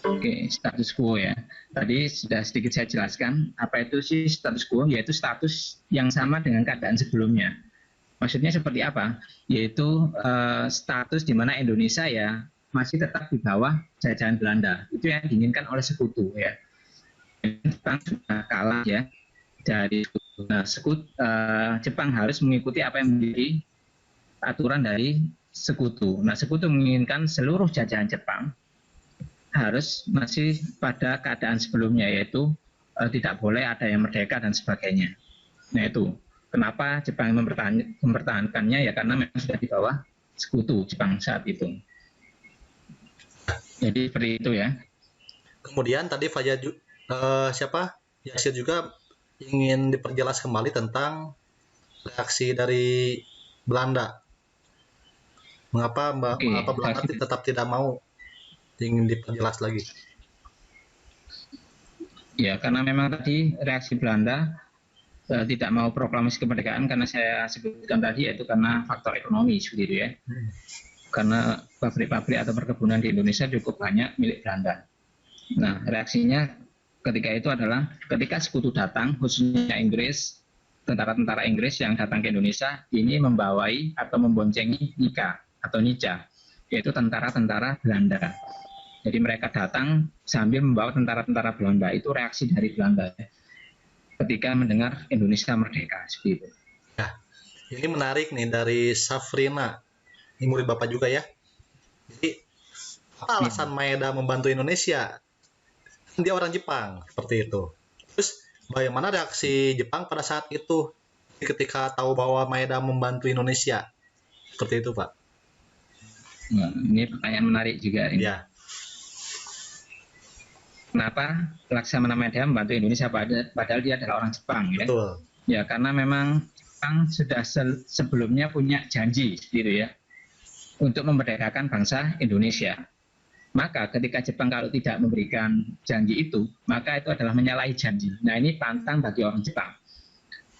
Oke, status quo ya. Tadi sudah sedikit saya jelaskan apa itu sih status quo, yaitu status yang sama dengan keadaan sebelumnya. Maksudnya seperti apa? Yaitu status di mana Indonesia ya masih tetap di bawah jajahan Belanda. Itu yang diinginkan oleh sekutu ya. Jepang sudah kalah ya dari Jepang harus mengikuti apa yang menjadi aturan dari sekutu. Nah, sekutu menginginkan seluruh jajahan Jepang harus masih pada keadaan sebelumnya, yaitu tidak boleh ada yang merdeka dan sebagainya. Nah itu kenapa Jepang mempertahankannya ya, karena memang sudah di bawah sekutu Jepang saat itu. Jadi seperti itu ya. Kemudian tadi Fajar Yasir juga ingin diperjelas kembali tentang reaksi dari Belanda. Mengapa Belanda tetap tidak mau? Ingin diperjelas lagi. Ya, karena memang tadi reaksi Belanda tidak mau proklamasi kemerdekaan karena saya sebutkan tadi, yaitu karena faktor ekonomi seperti itu ya. Karena pabrik-pabrik atau perkebunan di Indonesia cukup banyak milik Belanda. Nah, reaksinya ketika itu adalah ketika sekutu datang, khususnya Inggris, tentara-tentara Inggris yang datang ke Indonesia ini membawai atau memboncengi Nika atau Nica, yaitu tentara-tentara Belanda. Jadi mereka datang sambil membawa tentara-tentara Belanda. Itu reaksi dari Belanda ya, ketika mendengar Indonesia merdeka seperti itu. Nah, ini menarik nih dari Safrina. Ini murid Bapak juga ya. Jadi apa alasan Maeda membantu Indonesia? Dia orang Jepang, seperti itu. Terus bagaimana reaksi Jepang pada saat itu ketika tahu bahwa Maeda membantu Indonesia? Seperti itu, Pak. Nah, ini pertanyaan menarik juga ini. Ya. Kenapa Laksamana Maeda membantu Indonesia padahal dia adalah orang Jepang ya? Betul. Ya karena memang Jepang sudah sebelumnya punya janji gitu ya untuk memerdekakan bangsa Indonesia. Maka ketika Jepang kalau tidak memberikan janji itu, maka itu adalah menyalahi janji. Nah ini pantang bagi orang Jepang,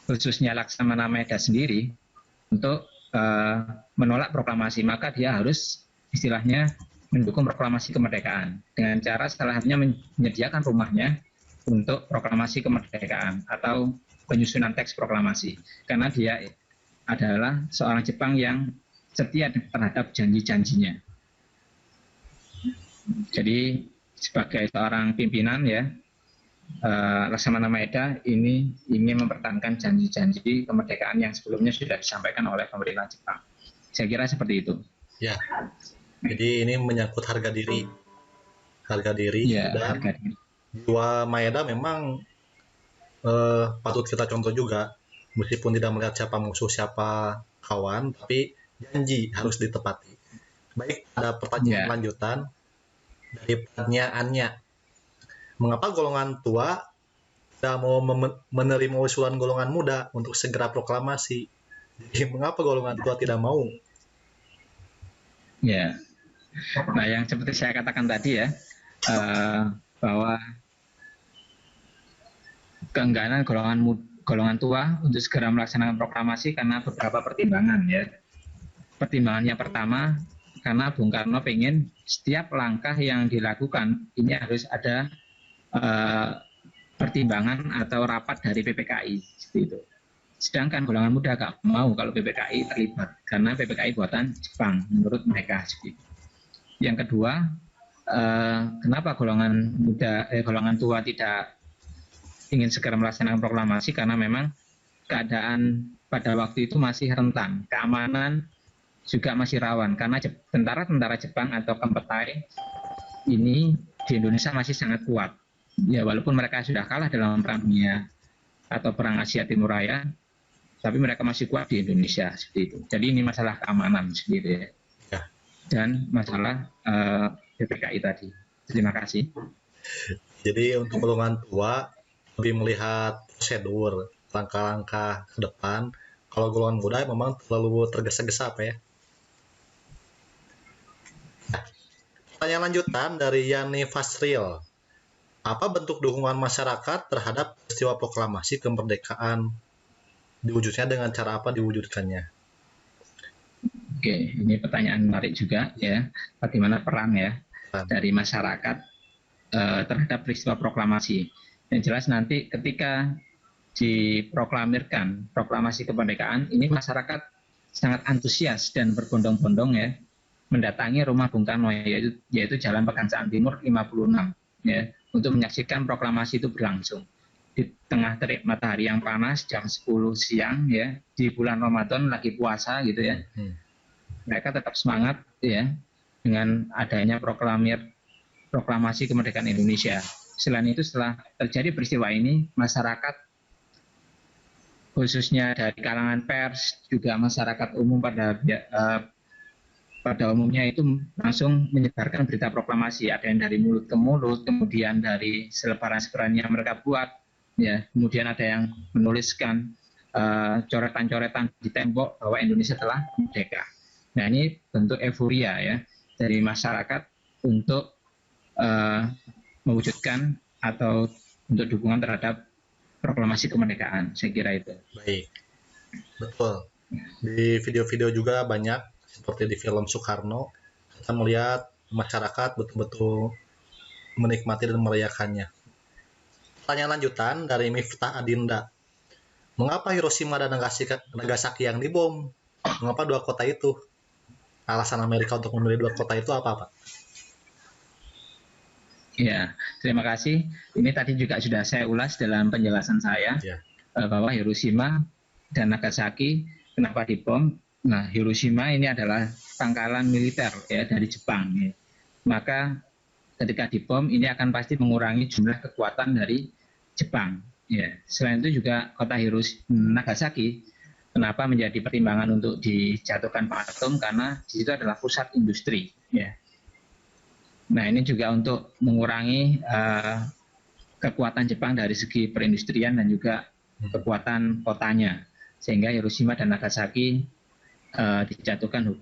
khususnya Laksamana Maeda sendiri untuk menolak proklamasi. Maka dia harus istilahnya mendukung proklamasi kemerdekaan dengan cara salah satunya menyediakan rumahnya untuk proklamasi kemerdekaan atau penyusunan teks proklamasi, karena dia adalah seorang Jepang yang setia terhadap janji-janjinya. Jadi sebagai seorang pimpinan ya, Laksamana Maeda ini ingin mempertahankan janji-janji kemerdekaan yang sebelumnya sudah disampaikan oleh pemerintah Jepang. Saya kira seperti itu. Ya. Jadi ini menyangkut harga diri Ya, dan harga diri. jiwa Maeda memang patut kita contoh juga, meskipun tidak melihat siapa musuh siapa kawan, tapi janji harus ditepati. Baik, ada pertanyaan lanjutan dari pertanyaannya, mengapa golongan tua tidak mau menerima usulan golongan muda untuk segera proklamasi? Jadi mengapa golongan tua tidak mau? Ya, nah yang seperti saya katakan tadi ya, bahwa keengganan golongan tua untuk segera melaksanakan proklamasi karena beberapa pertimbangan ya. Pertimbangannya pertama, karena Bung Karno pengen setiap langkah yang dilakukan ini harus ada pertimbangan atau rapat dari PPKI seperti itu. Sedangkan golongan muda gak mau kalau PPKI terlibat karena PPKI buatan Jepang menurut mereka seperti itu. Yang kedua, kenapa golongan tua tidak ingin segera melaksanakan proklamasi karena memang keadaan pada waktu itu masih rentan, keamanan juga masih rawan karena tentara Jepang atau Kempetai ini di Indonesia masih sangat kuat. Ya walaupun mereka sudah kalah dalam perang dunia atau perang Asia Timur Raya, tapi mereka masih kuat di Indonesia seperti itu. Jadi ini masalah keamanan seperti itu ya. Dan masalah PPKI tadi. Terima kasih. Jadi untuk golongan tua lebih melihat prosedur, langkah-langkah ke depan. Kalau golongan muda memang terlalu tergesa-gesa apa ya. Pertanyaan lanjutan dari Yani Fasril. Apa bentuk dukungan masyarakat terhadap peristiwa proklamasi kemerdekaan? Diwujudnya dengan cara apa diwujudkannya? Oke, ini pertanyaan menarik juga ya. Bagaimana peran ya dari masyarakat terhadap peristiwa proklamasi? Yang jelas nanti ketika diproklamirkan proklamasi kemerdekaan, ini masyarakat sangat antusias dan berbondong-bondong ya mendatangi rumah Bung Karno yaitu Jalan Pegangsaan Timur 56 ya untuk menyaksikan proklamasi itu berlangsung di tengah terik matahari yang panas jam 10 siang ya di bulan Ramadan lagi puasa gitu ya. Mereka tetap semangat ya dengan adanya proklamasi kemerdekaan Indonesia. Selain itu setelah terjadi peristiwa ini, masyarakat khususnya dari kalangan pers juga masyarakat umum pada umumnya itu langsung menyebarkan berita proklamasi. Ada yang dari mulut ke mulut, kemudian dari selebaran-selebaran yang mereka buat, ya. Kemudian ada yang menuliskan coretan-coretan di tembok bahwa Indonesia telah merdeka. Nah ini bentuk euforia ya dari masyarakat untuk mewujudkan atau untuk dukungan terhadap proklamasi kemerdekaan. Saya kira itu. Baik, betul. Di video-video juga banyak seperti di film Soekarno, kita melihat masyarakat betul-betul menikmati dan merayakannya. Pertanyaan lanjutan dari Miftah Adinda. Mengapa Hiroshima dan Nagasaki yang dibom? Mengapa dua kota itu? Alasan Amerika untuk memilih dua kota itu apa, Pak? Ya, terima kasih. Ini tadi juga sudah saya ulas dalam penjelasan saya bahwa Hiroshima dan Nagasaki kenapa dibom. Nah, Hiroshima ini adalah pangkalan militer ya dari Jepang. Ya. Maka ketika dibom ini akan pasti mengurangi jumlah kekuatan dari Jepang. Ya. Selain itu juga kota Nagasaki kenapa menjadi pertimbangan untuk dijatuhkan bom atom karena di situ adalah pusat industri. Ya. Nah ini juga untuk mengurangi kekuatan Jepang dari segi perindustrian dan juga kekuatan kotanya, sehingga Hiroshima dan Nagasaki dijatuhkan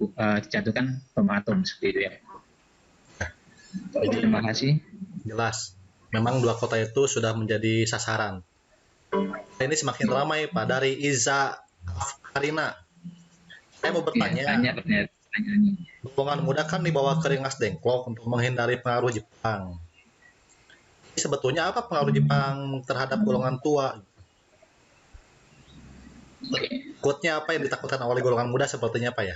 bom atom seperti itu ya. Jadi, terima kasih. Jelas, memang dua kota itu sudah menjadi sasaran. Ini semakin ramai Pak dari Iza Karina. Saya mau bertanya. Golongan muda kan dibawa ke Rengas Dengklok untuk menghindari pengaruh Jepang. Sebetulnya apa pengaruh Jepang terhadap golongan tua? Takutnya apa yang ditakutkan oleh golongan muda sepertinya apa ya?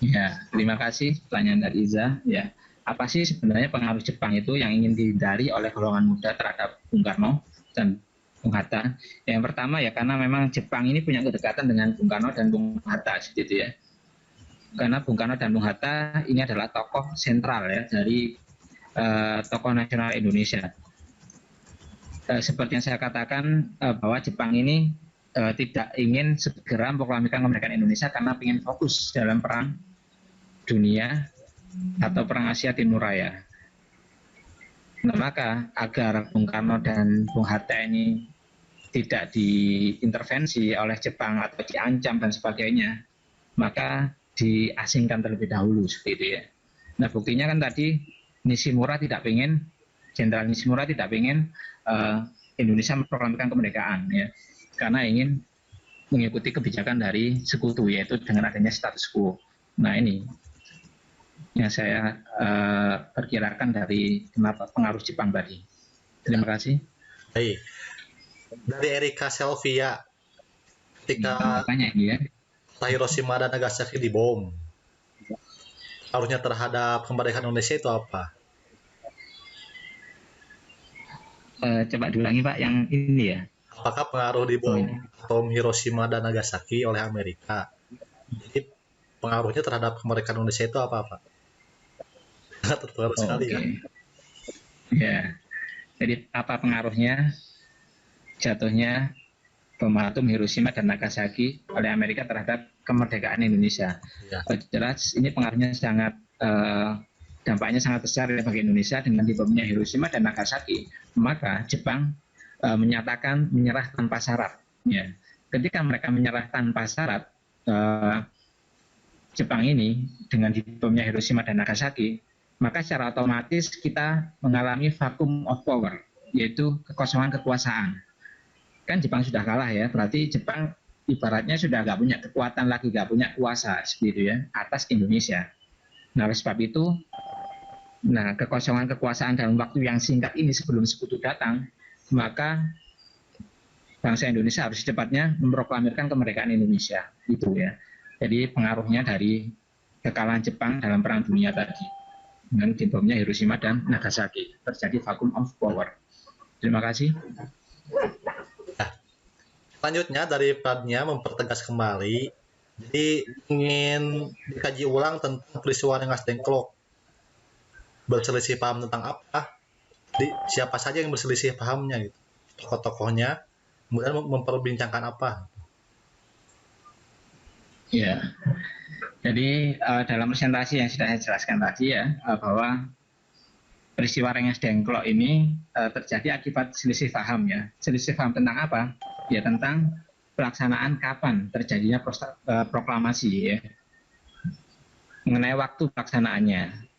Ya, terima kasih pertanyaan dari Iza. Ya, apa sih sebenarnya pengaruh Jepang itu yang ingin dihindari oleh golongan muda terhadap Bung Karno dan Bung Hatta? Yang pertama ya karena memang Jepang ini punya kedekatan dengan Bung Karno dan Bung Hatta seperti itu ya. Karena Bung Karno dan Bung Hatta ini adalah tokoh sentral ya dari tokoh nasional Indonesia. Seperti yang saya katakan bahwa Jepang ini tidak ingin segera memproklamirkan kemerdekaan Indonesia karena ingin fokus dalam perang dunia atau perang Asia Timur Raya. Nah, maka agar Bung Karno dan Bung Hatta ini tidak diintervensi oleh Jepang atau diancam dan sebagainya, maka diasingkan terlebih dahulu seperti itu ya. Nah buktinya kan tadi Jenderal Nishimura tidak ingin Indonesia memproklamirkan kemerdekaan ya, karena ingin mengikuti kebijakan dari sekutu, yaitu dengan adanya status quo. Nah ini yang saya perkirakan dari kenapa pengaruh Jepang tadi. Terima kasih. Baik. Dari Erika Selvia, ketika Tanya ini ya. Hiroshima dan Nagasaki dibom, pengaruhnya terhadap kemerdekaan Indonesia itu apa? Coba diulangi Pak, yang ini ya. Apakah pengaruh dibom atom Hiroshima dan Nagasaki oleh Amerika? Jadi pengaruhnya terhadap kemerdekaan Indonesia itu apa, Pak? Sangat terpengaruh sekali ya. Ya. Jadi apa pengaruhnya jatuhnya bom atom Hiroshima dan Nagasaki oleh Amerika terhadap kemerdekaan Indonesia? Ya. Jelas ini pengaruhnya sangat dampaknya sangat besar bagi Indonesia dengan dibomnya Hiroshima dan Nagasaki. Maka Jepang menyatakan menyerah tanpa syarat. Ya. Ketika mereka menyerah tanpa syarat, Jepang ini dengan dibomnya Hiroshima dan Nagasaki, maka secara otomatis kita mengalami vacuum of power, yaitu kekosongan kekuasaan. Kan Jepang sudah kalah ya, berarti Jepang ibaratnya sudah nggak punya kekuatan lagi, nggak punya kuasa seperti ya atas Indonesia. Nah oleh sebab itu, kekosongan kekuasaan dalam waktu yang singkat ini sebelum sekutu datang, maka bangsa Indonesia harus secepatnya memproklamirkan kemerdekaan Indonesia, itu ya. Jadi pengaruhnya dari kekalahan Jepang dalam Perang Dunia tadi dengan dibomnya Hiroshima dan Nagasaki, terjadi vacuum of power. Terima kasih. Nah, selanjutnya dari Pradnya mempertegas kembali, jadi ingin dikaji ulang tentang peristiwa Rengas Dengklok. Berselisih paham tentang apa? Jadi, siapa saja yang berselisih pahamnya gitu? Tokoh-tokohnya, kemudian memperbincangkan apa? Ya, jadi dalam presentasi yang sudah saya jelaskan tadi ya, bahwa peristiwa Rengas Dengklok ini terjadi akibat selisih paham ya. Selisih paham tentang apa? Ya tentang pelaksanaan kapan terjadinya proklamasi ya. Mengenai waktu pelaksanaannya.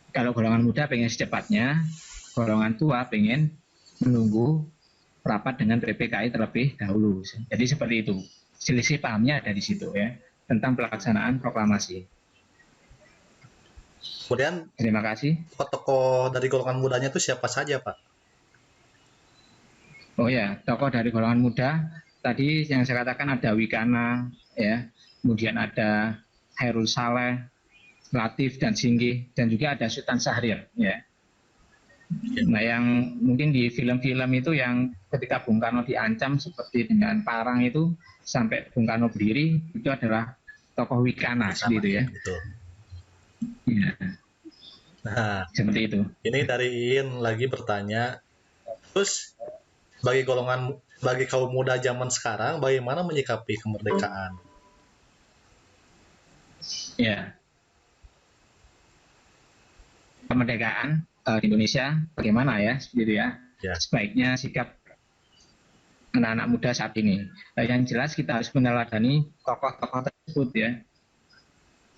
Kalau golongan muda pengen secepatnya, golongan tua pengen menunggu rapat dengan PPKI terlebih dahulu. Jadi seperti itu. Selisih pahamnya ada di situ ya, tentang pelaksanaan proklamasi. Kemudian, terima kasih. Tokoh dari golongan mudanya itu siapa saja, Pak? Oh ya, tokoh dari golongan muda tadi yang saya katakan ada Wikana, ya, kemudian ada Hairul Saleh, Latif dan Singgih, dan juga ada Sultan Syahrir, ya. Nah, yang mungkin di film-film itu yang ketika Bung Karno diancam seperti dengan parang itu sampai Bung Karno berdiri, itu adalah tokoh Wikana, seperti itu ya. Betul. Ya. Nah, seperti itu. Ini dari Iin lagi bertanya, terus bagi kaum muda zaman sekarang, bagaimana menyikapi kemerdekaan? Ya. Kemerdekaan di Indonesia bagaimana ya, seperti ya. Sebaiknya sikap anak-anak muda saat ini. Yang jelas kita harus meneladani tokoh-tokoh tersebut ya,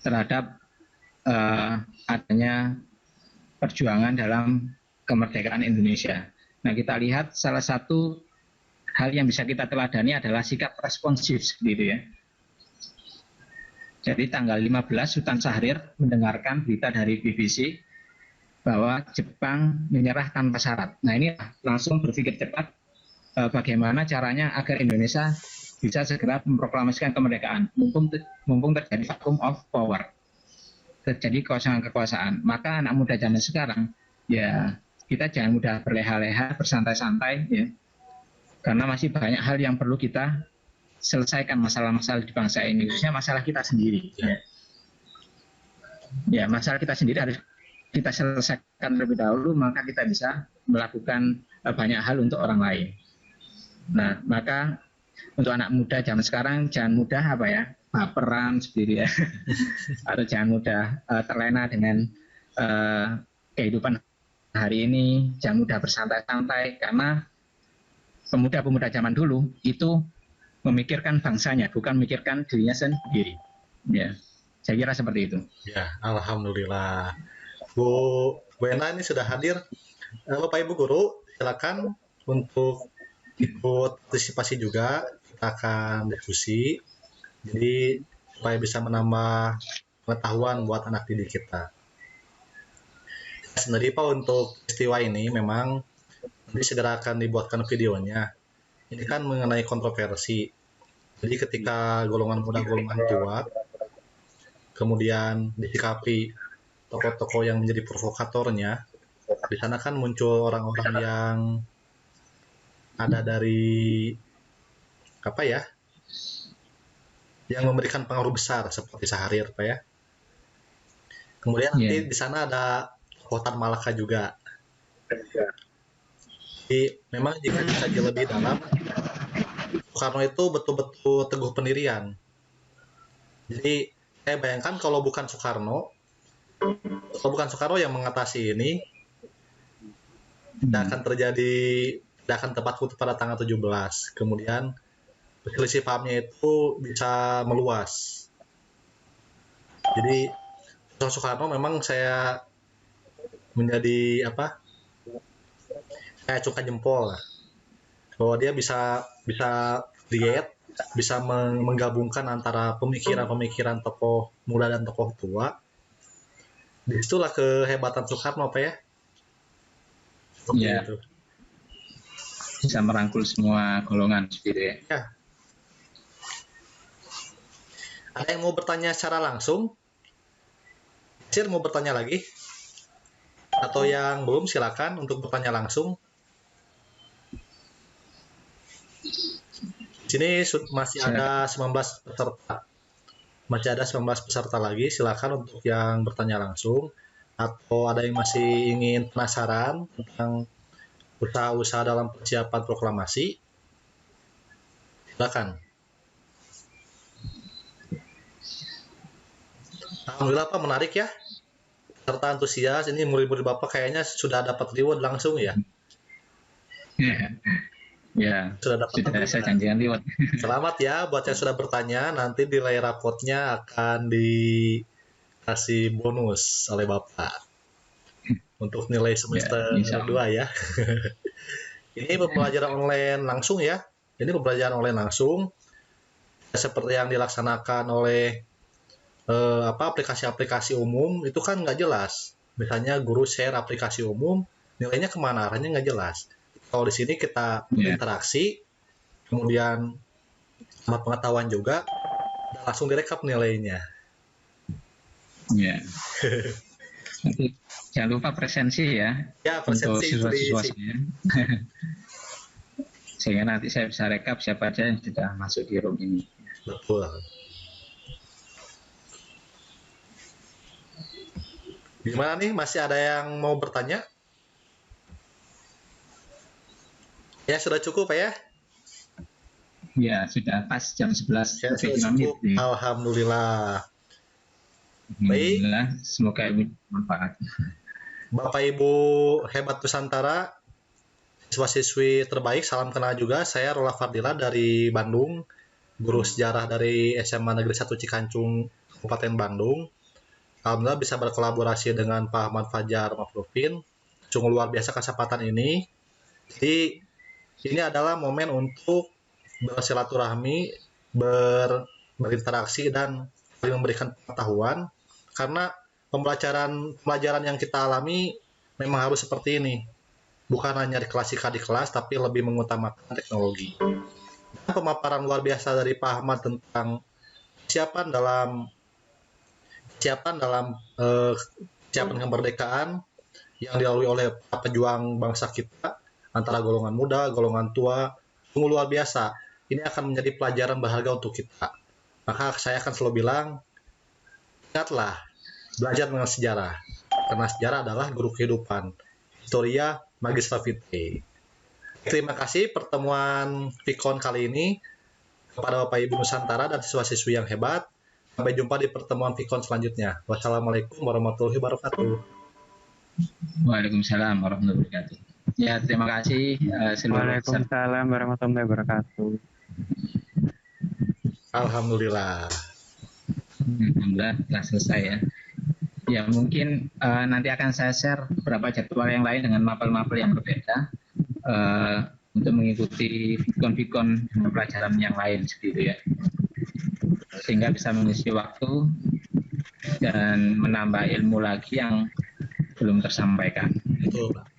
terhadap adanya perjuangan dalam kemerdekaan Indonesia. Nah, kita lihat salah satu hal yang bisa kita teladani adalah sikap responsif seperti itu ya. Jadi tanggal 15 Sultan Syahrir mendengarkan berita dari BBC bahwa Jepang menyerah tanpa syarat. Nah, ini langsung berpikir cepat bagaimana caranya agar Indonesia bisa segera memproklamasikan kemerdekaan, mumpung terjadi vacuum of power, terjadi kekosongan kekuasaan. Maka anak muda zaman sekarang, ya kita jangan mudah berleha-leha, bersantai-santai, ya, karena masih banyak hal yang perlu kita selesaikan, masalah-masalah di bangsa ini, khususnya masalah kita sendiri. Ya, masalah kita sendiri harus kita selesaikan terlebih dahulu, maka kita bisa melakukan banyak hal untuk orang lain. Nah, maka untuk anak muda zaman sekarang jangan mudah baperan sendiri ya, atau jangan mudah terlena dengan kehidupan hari ini, jangan mudah bersantai-santai, karena pemuda-pemuda zaman dulu itu memikirkan bangsanya, bukan memikirkan dirinya sendiri. Ya, saya kira seperti itu. Ya, alhamdulillah. Bu Ena ini sudah hadir. Bapak Ibu guru, silakan untuk ikut partisipasi juga. Kita akan diskusi. Jadi supaya bisa menambah pengetahuan buat anak didik kita. Sendiri Pak, untuk peristiwa ini memang nanti segera akan dibuatkan videonya. Ini kan mengenai kontroversi. Jadi ketika golongan muda, golongan tua, kemudian disikapi tokoh-tokoh yang menjadi provokatornya, di sana kan muncul orang-orang yang ada dari apa ya, yang memberikan pengaruh besar seperti Syahrir, Pak ya. Kemudian nanti di sana ada Tan Malaka juga. Jadi memang jika dikaji lebih dalam, Soekarno itu betul-betul teguh pendirian. Jadi saya bayangkan kalau bukan Soekarno yang mengatasi ini, tidak akan terjadi, tidak akan tepat waktu pada tanggal 17. Kemudian selisih pahamnya itu bisa meluas. Jadi Soekarno memang saya menjadi apa? Saya acungkan jempol lah. Bahwa dia bisa lihat, bisa menggabungkan antara pemikiran-pemikiran tokoh muda dan tokoh tua. Disitulah kehebatan Soekarno, Pak ya. Iya. Itu. Bisa merangkul semua golongan gitu ya. Ya. Ada yang mau bertanya secara langsung? Sir, mau bertanya lagi? Atau yang belum, silakan untuk bertanya langsung. Di sini masih ada 19 peserta. Masih ada 19 peserta lagi. Silakan untuk yang bertanya langsung. Atau ada yang masih ingin penasaran tentang usaha-usaha dalam persiapan proklamasi. Silakan. Alhamdulillah Pak, menarik ya. Serta antusias, ini murid-murid Bapak kayaknya sudah dapat reward langsung ya. Ya, Sudah dapat sudah saya janjikan reward. Selamat ya buat yang sudah bertanya. Nanti nilai rapotnya akan dikasih bonus oleh Bapak untuk nilai semester Ya, 2 ya. Ini pembelajaran online langsung ya. Ini pembelajaran online langsung seperti yang dilaksanakan oleh aplikasi-aplikasi umum itu kan nggak jelas. Misalnya guru share aplikasi umum, nilainya kemana arahnya nggak jelas. Kalau di sini kita berinteraksi, kemudian sama pengetahuan juga, dan langsung direkap nilainya. Ya. Nanti jangan lupa presensi ya. Ya, untuk presensi siswa-siswanya. Sehingga nanti saya bisa rekap siapa aja yang sudah masuk di room ini. Betul. Gimana nih, masih ada yang mau bertanya? Ya, sudah cukup Pak ya? Ya, sudah pas jam 11. Ya, sudah cukup. Alhamdulillah. Baik. Alhamdulillah, semoga ini bermanfaat. Bapak Ibu hebat Nusantara, siswa-siswi terbaik, salam kenal juga. Saya Rola Fardila dari Bandung, guru sejarah dari SMA Negeri 1 Cikancung, Kabupaten Bandung. Alhamdulillah bisa berkolaborasi dengan Pak Ahmad Fajar Mafrufin. Sungguh luar biasa kesempatan ini. Jadi ini adalah momen untuk bersilaturahmi, berinteraksi dan saling memberikan pengetahuan. Karena pembelajaran yang kita alami memang harus seperti ini. Bukan hanya di klasika di kelas, tapi lebih mengutamakan teknologi. Dan pemaparan luar biasa dari Pak Ahmad tentang persiapan kemerdekaan yang dilalui oleh pejuang bangsa kita antara golongan muda, golongan tua, sungguh luar biasa. Ini akan menjadi pelajaran berharga untuk kita. Maka saya akan selalu bilang, ingatlah, belajar dengan sejarah. Karena sejarah adalah guru kehidupan. Historia Magistra Vitae. Terima kasih pertemuan Vicon kali ini kepada Bapak Ibu Nusantara dan siswa-siswi yang hebat. Sampai jumpa di pertemuan Vicon selanjutnya. Wassalamualaikum warahmatullahi wabarakatuh. Waalaikumsalam warahmatullahi wabarakatuh. Ya, terima kasih seluruh peserta. Waalaikumsalam warahmatullahi wabarakatuh. Alhamdulillah. Alhamdulillah telah selesai ya. Ya mungkin nanti akan saya share beberapa jadwal yang lain dengan mapel-mapel yang berbeda untuk mengikuti vikon-vikon pelajaran yang lain seperti itu ya. Sehingga bisa mengisi waktu dan menambah ilmu lagi yang belum tersampaikan. Betul, Pak.